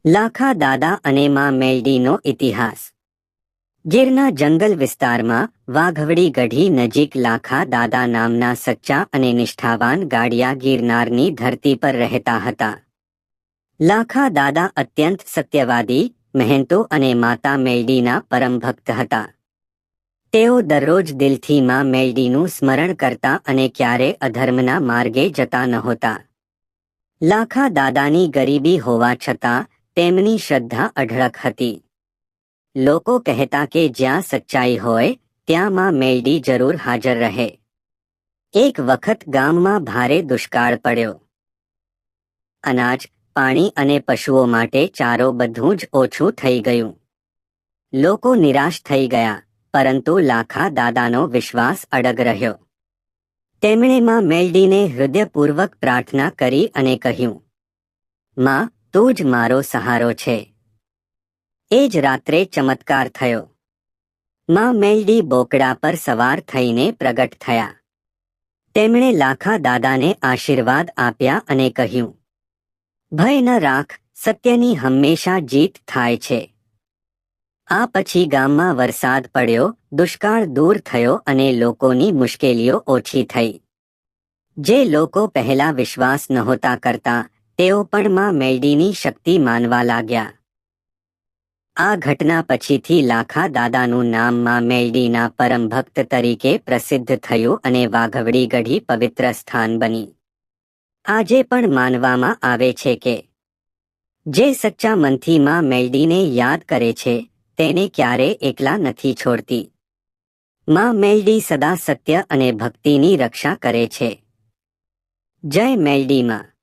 લાખા દાદા અને માં મેલડીનો ઇતિહાસ। ગીરના જંગલ વિસ્તારમાં વાઘવડી ગઢી નજીક લાખા દાદા નામના સચ્ચા અને નિષ્ઠાવાન ગાડિયા ગિરનારની ધરતી પર રહેતા હતા। લાખા દાદા અત્યંત સત્યવાદી, મહેનતુ અને માતા મેલડીના પરમ ભક્ત હતા। તેઓ દરરોજ દિલથી માં મેલડીનું સ્મરણ કરતા અને ક્યારે અધર્મના માર્ગે જતા નહોતા। લાખા દાદાની ગરીબી હોવા છતાં તેમની શ્રદ્ધા અઢળક હતી। લોકો કહેતા કે જ્યાં સચ્ચાઈ હોય ત્યાં માં મેલડી જરૂર હાજર રહે। એક વખત ગામમાં ભારે દુષ્કાળ પડ્યો। અનાજ, પાણી અને પશુઓ માટે ચારો બધું જ ઓછું થઈ ગયું। લોકો નિરાશ થઈ ગયા, પરંતુ લાખા દાદાનો વિશ્વાસ અડગ રહ્યો। તેમણે માં મેલડીને હૃદયપૂર્વક પ્રાર્થના કરી અને કહ્યું, માં, તું જ મારો સહારો છે। એ જ રાત્રે ચમત્કાર થયો। માં મેલડી બોકડા પર સવાર થઈને પ્રગટ થયા। તેમણે લાખા દાદાને આશીર્વાદ આપ્યા અને કહ્યું, ભય ન રાખ, સત્યની હંમેશા જીત થાય છે। આ પછી ગામમાં વરસાદ પડ્યો, દુષ્કાળ દૂર થયો અને લોકોની મુશ્કેલીઓ ઓછી થઈ। જે લોકો પહેલા વિશ્વાસ નહોતા કરતા, તેઓ પણ માં મેલડીની શક્તિ માનવા લાગ્યા। આ ઘટના પછીથી લાખા દાદાનું નામ માં મેલડીના પરમ ભક્ત તરીકે પ્રસિદ્ધ થયું અને વાઘવડી ગઢી પવિત્ર સ્થાન બની। આજે પણ માનવામાં આવે છે કે જે સચ્ચા મનથી માં મેલડીને યાદ કરે છે, તેને ક્યારે એકલા નથી છોડતી। માં મેલડી સદા સત્ય અને ભક્તિની રક્ષા કરે છે। જય મેલડી માં।